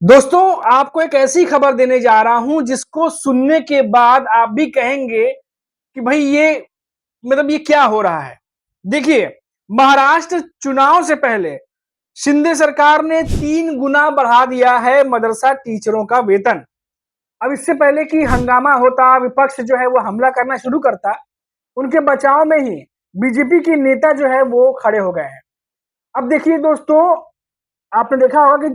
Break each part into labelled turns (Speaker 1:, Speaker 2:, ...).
Speaker 1: दोस्तों, आपको एक ऐसी खबर देने जा रहा हूं जिसको सुनने के बाद आप भी कहेंगे कि भाई ये मतलब ये क्या हो रहा है। देखिए, महाराष्ट्र चुनाव से पहले शिंदे सरकार ने 3 गुना बढ़ा दिया है मदरसा टीचरों का वेतन। अब इससे पहले कि हंगामा होता, विपक्ष जो है वो हमला करना शुरू करता, उनके बचाव में ही बीजेपी के नेता जो है वो खड़े हो गए हैं। अब देखिए दोस्तों, आपने देखा होगा कि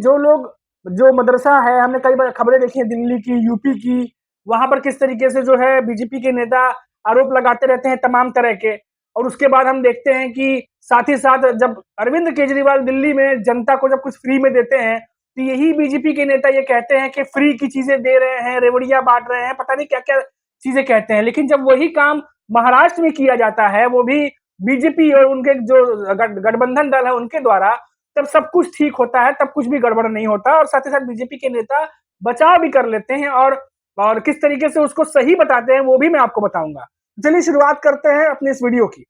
Speaker 1: जो मदरसा है, हमने कई बार खबरें देखी हैं दिल्ली की, यूपी की, वहां पर किस तरीके से जो है बीजेपी के नेता आरोप लगाते रहते हैं तमाम तरह के। और उसके बाद हम देखते हैं कि साथ ही साथ जब अरविंद केजरीवाल दिल्ली में जनता को जब कुछ फ्री में देते हैं, तो यही बीजेपी के नेता ये कहते हैं कि फ्री की चीजें दे रहे हैं, रेवड़ियां बांट रहे हैं, पता नहीं क्या क्या चीजें कहते हैं। लेकिन जब वही काम महाराष्ट्र में किया जाता है, वो भी बीजेपी और उनके जो गठबंधन दल है उनके द्वारा, तब सब कुछ ठीक होता है, तब कुछ भी गड़बड़ नहीं होता। और साथ ही साथ बीजेपी के नेता बचाव भी कर लेते हैं और किस तरीके से उसको सही बताते हैं वो भी मैं आपको बताऊंगा। चलिए शुरुआत करते हैं अपनी इस वीडियो की।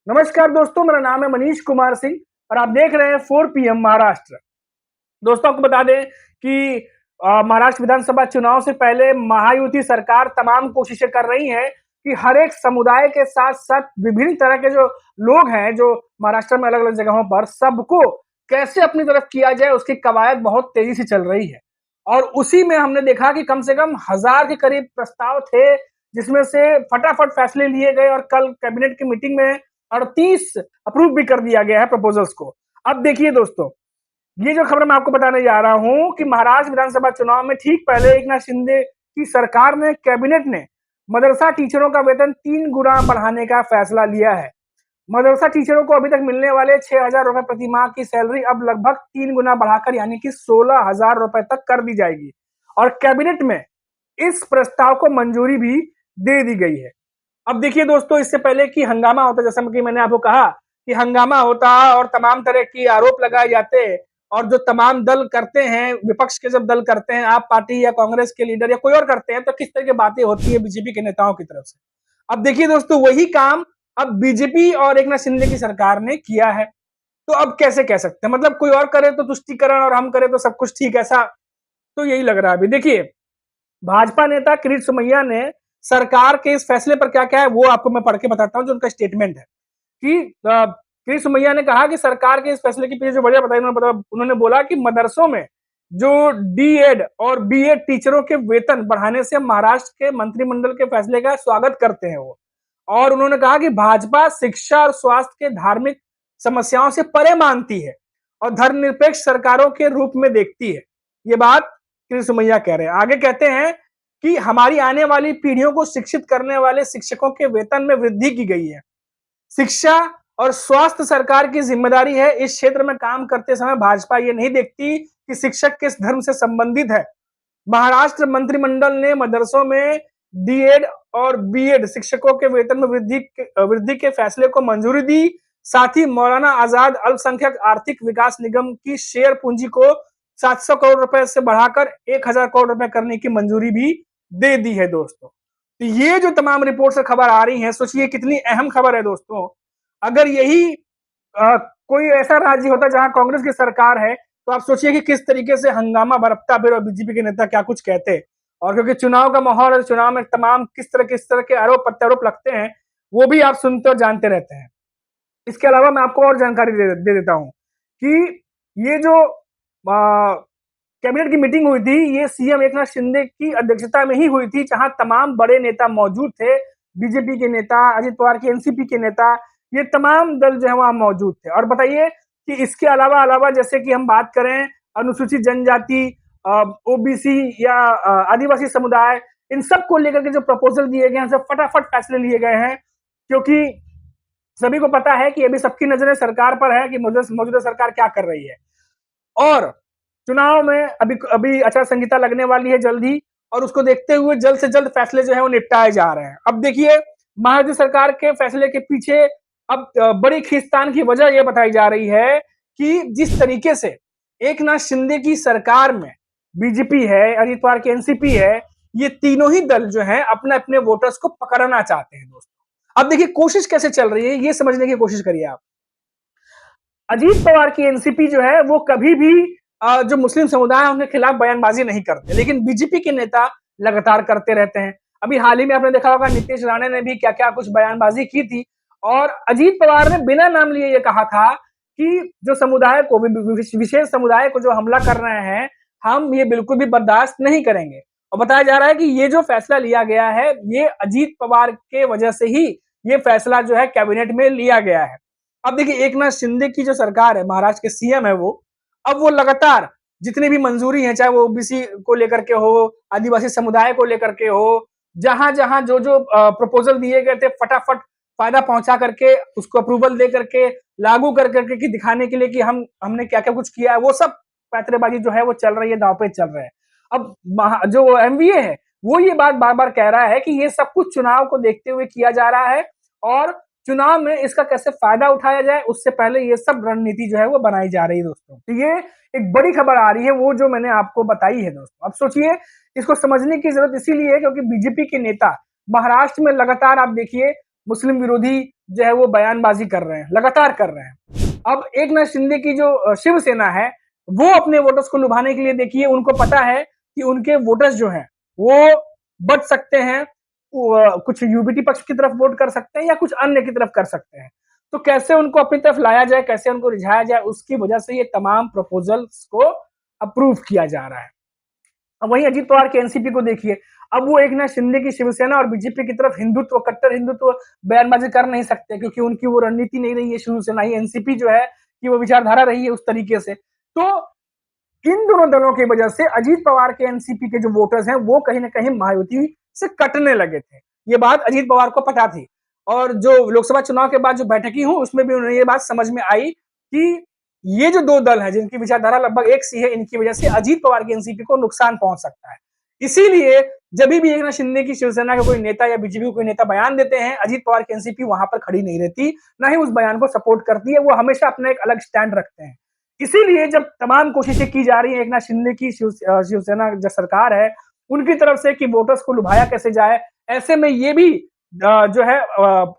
Speaker 1: नमस्कार दोस्तों, मेरा नाम है मनीष कुमार सिंह और आप देख रहे हैं 4 PM महाराष्ट्र। दोस्तों, आपको बता दें कि महाराष्ट्र विधानसभा चुनाव से पहले महायुति सरकार तमाम कोशिशें कर रही है कि हर एक समुदाय के साथ साथ विभिन्न तरह के जो लोग हैं, जो महाराष्ट्र में अलग अलग जगहों पर, सबको कैसे अपनी तरफ किया जाए, उसकी कवायद बहुत तेजी से चल रही है। और उसी में हमने देखा कि कम से कम 1000 के करीब प्रस्ताव थे, जिसमें से फटाफट फैसले लिए गए और कल कैबिनेट की मीटिंग में 38 अप्रूव भी कर दिया गया है प्रपोजल्स को। अब देखिए दोस्तों, ये जो खबर मैं आपको बताने जा रहा हूं कि महाराष्ट्र विधानसभा चुनाव में ठीक पहले एकनाथ शिंदे की सरकार ने, कैबिनेट ने मदरसा टीचरों का वेतन 3 गुना बढ़ाने का फैसला लिया है। मदरसा टीचरों को अभी तक मिलने वाले 6,000 रुपए प्रति माह की सैलरी अब लगभग 3 गुना बढ़ाकर यानी कि 16,000 रुपए तक कर दी जाएगी। और कैबिनेट में इस प्रस्ताव को मंजूरी भी दे दी गई है। अब देखिए दोस्तों, इससे पहले कि हंगामा होता, जैसा कि मैंने आपको कहा कि हंगामा होता और तमाम तरह की आरोप लगाए जाते, और जो तमाम दल करते हैं, विपक्ष के जब दल करते हैं, आप पार्टी या कांग्रेस के लीडर या कोई और करते हैं, तो किस तरह की बातें होती है बीजेपी के नेताओं की तरफ से। अब देखिए दोस्तों, वही काम अब बीजेपी और एकनाथ शिंदे की सरकार ने किया है। तो अब कैसे कह सकते हैं, मतलब कोई और करे तो तुष्टीकरण और हम करें तो सब कुछ ठीक, ऐसा तो यही लग रहा है। अभी देखिए, भाजपा नेता किरीट सोमैया ने सरकार के इस फैसले पर क्या क्या है वो आपको मैं पढ़ के बताता हूं, जो उनका स्टेटमेंट है कि किरीट सोमैया ने कहा कि सरकार के इस फैसले के पीछे जो वजह बताई, उन्होंने बोला कि मदरसों में जो डीएड और बीएड टीचरों के वेतन बढ़ाने से महाराष्ट्र के मंत्रिमंडल के फैसले का स्वागत करते हैं वो। और उन्होंने कहा कि भाजपा शिक्षा और स्वास्थ्य के धार्मिक समस्याओं से परे मानती है और धर्मनिरपेक्ष सरकारों के रूप में देखती है। ये बात श्री सुमैया कह रहे हैं। आगे कहते हैं कि हमारी आने वाली पीढ़ियों को शिक्षित करने वाले शिक्षकों के वेतन में वृद्धि की गई है। शिक्षा और स्वास्थ्य सरकार की जिम्मेदारी है। इस क्षेत्र में काम करते समय भाजपा ये नहीं देखती कि शिक्षक किस धर्म से संबंधित है। महाराष्ट्र मंत्रिमंडल ने मदरसों में डीएड और बीएड शिक्षकों के वेतन में वृद्धि के फैसले को मंजूरी दी। साथ ही मौलाना आजाद अल्पसंख्यक आर्थिक विकास निगम की शेयर पूंजी को 700 करोड़ रुपए से बढ़ाकर 1000 करोड़ रुपए करने की मंजूरी भी दे दी है दोस्तों। तो ये जो तमाम रिपोर्ट से खबर आ रही है, सोचिए कितनी अहम खबर है दोस्तों। अगर यही कोई ऐसा राज्य होता जहां कांग्रेस की सरकार है, तो आप सोचिए कि किस तरीके से हंगामा बरपता फिर और बीजेपी के नेता क्या कुछ कहते। और क्योंकि चुनाव का माहौल है, चुनाव में तमाम किस तरह के आरोप प्रत्यारोप लगते हैं, वो भी आप सुनते और जानते रहते हैं। इसके अलावा मैं आपको और जानकारी दे देता हूं कि ये जो कैबिनेट की मीटिंग हुई थी, ये सीएम एकनाथ शिंदे की अध्यक्षता में ही हुई थी, जहां तमाम बड़े नेता मौजूद थे। बीजेपी के नेता, अजित पवार की एनसीपी के नेता, ये तमाम दल जो है वहां मौजूद थे। और बताइए कि इसके अलावा अलावा जैसे कि हम बात करें अनुसूचित जनजाति, ओबीसी या आदिवासी समुदाय, इन सब को लेकर के जो प्रपोजल दिए गए हैं, सब फटाफट फैसले लिए गए हैं, क्योंकि सभी को पता है कि अभी सबकी नजरें सरकार पर है कि मौजूदा सरकार क्या कर रही है। और चुनाव में अभी अभी आचार संहिता लगने वाली है जल्द ही, और उसको देखते हुए जल्द से जल्द फैसले जो है वो निपटाए जा रहे हैं। अब देखिए, महायुति सरकार के फैसले के पीछे अब बड़ी खींचतान की वजह यह बताई जा रही है कि जिस तरीके से एकनाथ शिंदे की सरकार में बीजेपी है, अजित पवार की एनसीपी है, ये तीनों ही दल जो है अपने अपने वोटर्स को पकड़ना चाहते हैं दोस्तों। अब देखिए कोशिश कैसे चल रही है, ये समझने की कोशिश करिए आप। अजीत पवार की एनसीपी जो है वो कभी भी जो मुस्लिम समुदाय है उनके खिलाफ बयानबाजी नहीं करते, लेकिन बीजेपी के नेता लगातार करते रहते हैं। अभी हाल ही में आपने देखा होगा नीतीश राणे ने भी क्या-क्या कुछ बयानबाजी की थी और अजीत पवार ने बिना नाम लिए ये कहा था कि जो समुदाय को विशेष समुदाय को जो हमला कर रहे हैं, हम ये बिल्कुल भी बर्दाश्त नहीं करेंगे। और बताया जा रहा है कि ये जो फैसला लिया गया है, ये अजीत पवार के वजह से ही ये फैसला जो है कैबिनेट में लिया गया है। अब देखिए एकनाथ शिंदे की जो सरकार है, महाराष्ट्र के सीएम है वो, अब वो लगातार जितनी भी मंजूरी है, चाहे वो ओबीसी को लेकर के हो, आदिवासी समुदाय को लेकर के हो, जहां-जहां जो-जो प्रपोजल दिए गए थे, फटाफट फायदा पहुंचा करके उसको अप्रूवल दे करके लागू कर करके कि दिखाने के लिए कि हमने क्या-क्या कुछ किया है, वो सब पैंतरेबाजी जो है वो चल रही है, दांव पे चल रहे हैं। अब जो एमवीए है, वो ये बात बार-बार कह रहा है कि ये सब कुछ चुनाव को देखते हुए किया जा रहा है और चुनाव में इसका कैसे फायदा उठाया जाए, उससे पहले ये सब रणनीति जो है वो बनाई जा रही है दोस्तों। तो ये एक बड़ी खबर आ रही है, वो जो मैंने आपको बताई है दोस्तों। अब सोचिए, इसको समझने की जरूरत इसीलिए है क्योंकि बीजेपी के नेता महाराष्ट्र में लगातार आप देखिए मुस्लिम विरोधी जो है वो बयानबाजी कर रहे हैं, लगातार कर रहे हैं। अब एकनाथ शिंदे की जो शिवसेना है, वो अपने वोटर्स को लुभाने के लिए देखिए उनको पता है कि उनके वोटर्स जो हैं वो बच सकते हैं, कुछ यूबीटी पक्ष की तरफ वोट कर सकते हैं या कुछ अन्य की तरफ कर सकते हैं। तो कैसे उनको अपनी तरफ लाया जाए, कैसे उनको रिझाया जाए, उसकी वजह से ये तमाम प्रपोजल्स को अप्रूव किया जा रहा है। अब वहीं अजीत पवार के एनसीपी को देखिए, अब वो एकनाथ शिंदे की शिवसेना और बीजेपी की तरफ हिंदुत्व, कट्टर हिंदुत्व बयानबाजी कर नहीं सकते क्योंकि उनकी वो रणनीति नहीं रही है शुरू से, ना ही एनसीपी जो है कि वो विचारधारा रही है उस तरीके से। तो इन दोनों दलों की वजह से अजीत पवार के एनसीपी के जो वोटर्स हैं वो कहीं ना कहीं महायुति से कटने लगे थे। ये बात अजीत पवार को पता थी और जो लोकसभा चुनाव के बाद जो बैठकी हुई उसमें भी उन्हें ये बात समझ में आई कि ये जो दो दल हैं जिनकी विचारधारा लगभग एक सी है, इनकी वजह से अजीत पवार की एनसीपी को नुकसान पहुंच सकता है। इसीलिए जब भी एकनाथ शिंदे की शिवसेना का कोई नेता या बीजेपी का कोई नेता बयान देते हैं, अजीत पवार की एनसीपी वहां पर खड़ी नहीं रहती, ना ही उस बयान को सपोर्ट करती है। वो हमेशा अपना एक अलग स्टैंड रखते हैं। इसीलिए जब तमाम कोशिशें की जा रही है एकनाथ शिंदे की शिवसेना जो सरकार है उनकी तरफ से कि वोटर्स को लुभाया कैसे जाए, ऐसे में ये भी जो है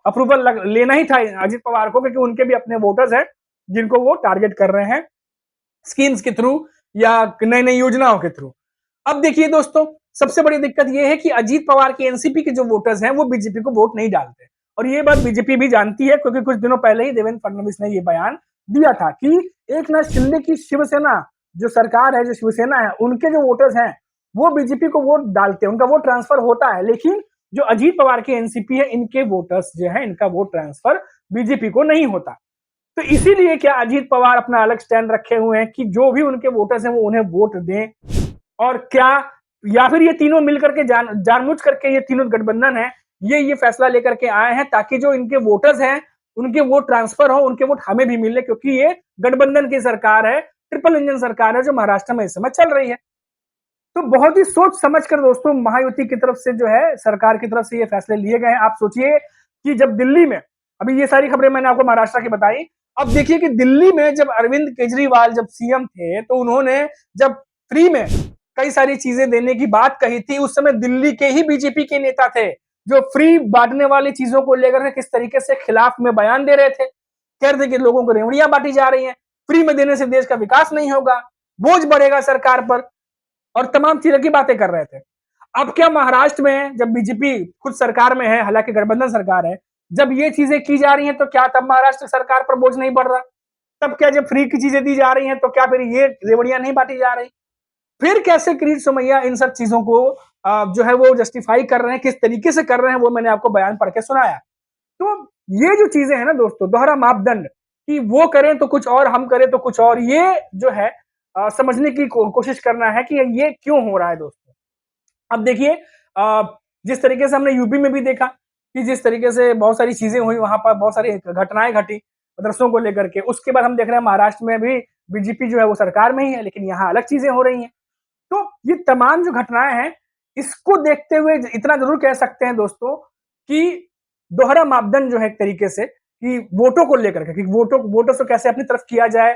Speaker 1: अप्रूवल लेना ही था अजीत पवार को क्योंकि उनके भी अपने वोटर्स हैं जिनको वो टारगेट कर रहे हैं स्कीम्स के थ्रू या नई नई योजनाओं के थ्रू। अब देखिए दोस्तों, सबसे बड़ी दिक्कत यह है कि अजीत पवार की एनसीपी के जो वोटर्स हैं वो बीजेपी को वोट नहीं डालते और ये बात बीजेपी भी जानती है क्योंकि कुछ दिनों पहले ही देवेंद्र फडणवीस ने ये बयान दिया था कि एकनाथ शिंदे की शिवसेना जो सरकार है, जो शिवसेना है, उनके जो वोटर्स हैं वो बीजेपी को वोट डालते हैं, उनका वोट ट्रांसफर होता है, लेकिन जो अजीत पवार की एनसीपी है इनके वोटर्स जो है इनका वोट ट्रांसफर बीजेपी को नहीं होता। तो इसीलिए क्या अजीत पवार अपना अलग स्टैंड रखे हुए हैं कि जो भी उनके वोटर्स हैं वो उन्हें वोट दें और क्या या फिर ये तीनों मिलकर के जानबूझ करके ये तीनों गठबंधन है ये फैसला लेकर के आए हैं ताकि जो इनके वोटर्स हैं उनके वोट ट्रांसफर हो, उनके वोट हमें भी मिले क्योंकि ये गठबंधन की सरकार है, ट्रिपल इंजन सरकार है जो महाराष्ट्र में इस समय चल रही है। तो बहुत ही सोच समझ कर दोस्तों महायुति की तरफ से जो है सरकार की तरफ से ये फैसले लिए गए हैं। आप सोचिए कि जब दिल्ली में, अभी ये सारी खबरें मैंने आपको महाराष्ट्र की बताई, अब देखिए कि दिल्ली में जब अरविंद केजरीवाल जब सीएम थे तो उन्होंने जब फ्री में कई सारी चीजें देने की बात कही थी, उस समय दिल्ली के ही बीजेपी के नेता थे जो फ्री बांटने वाली चीजों को लेकर के किस तरीके से खिलाफ में बयान दे रहे थे, कह रहे थे कि लोगों को रेवड़ियां बांटी जा रही हैं, फ्री में देने से देश का विकास नहीं होगा, बोझ बढ़ेगा सरकार पर और तमाम चीजों की बातें कर रहे थे। अब क्या महाराष्ट्र में जब बीजेपी खुद सरकार में है, हालांकि गठबंधन सरकार है, जब ये चीजें की जा रही हैं तो क्या तब महाराष्ट्र सरकार पर बोझ नहीं बढ़ रहा? तब क्या जब फ्री की चीजें दी जा रही हैं तो क्या फिर ये रेवड़ियां नहीं बांटी जा रही? फिर कैसे किरीट सोमैया इन सब चीजों को जो है वो जस्टिफाई कर रहे हैं, किस तरीके से कर रहे हैं वो मैंने आपको बयान पढ़ के सुनाया। तो ये जो चीजें हैं ना दोस्तों, दोहरा मापदंड कि वो करें तो कुछ और, हम करें तो कुछ और, ये जो है समझने की कोशिश करना है कि ये क्यों हो रहा है दोस्तों। अब देखिए जिस तरीके से हमने यूपी में भी देखा कि जिस तरीके से बहुत सारी चीजें हुई, वहां पर बहुत सारी घटनाएं घटी मदरसों को लेकर के, उसके बाद हम देख रहे हैं महाराष्ट्र में भी बीजेपी जो है वो सरकार में ही है लेकिन यहाँ अलग चीजें हो रही हैं। तो ये तमाम जो घटनाएं हैं इसको देखते हुए इतना जरूर कह सकते हैं दोस्तों कि दोहरा मापदंड जो है एक तरीके से कि वोटों को लेकर के, कि वोटों से कैसे अपनी तरफ किया जाए,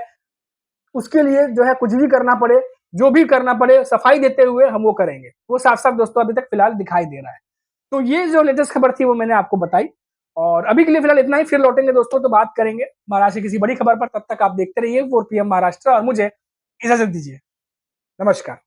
Speaker 1: उसके लिए जो है कुछ भी करना पड़े, जो भी करना पड़े, सफाई देते हुए हम वो करेंगे। वो साफ साफ दोस्तों अभी तक फिलहाल दिखाई दे रहा है। तो ये जो लेटेस्ट खबर थी वो मैंने आपको बताई और अभी के लिए फिलहाल इतना ही। फिर लौटेंगे दोस्तों तो बात करेंगे महाराष्ट्र की किसी बड़ी खबर पर। तब तक आप देखते रहिए 4 PM महाराष्ट्र और मुझे इजाजत दीजिए। नमस्कार।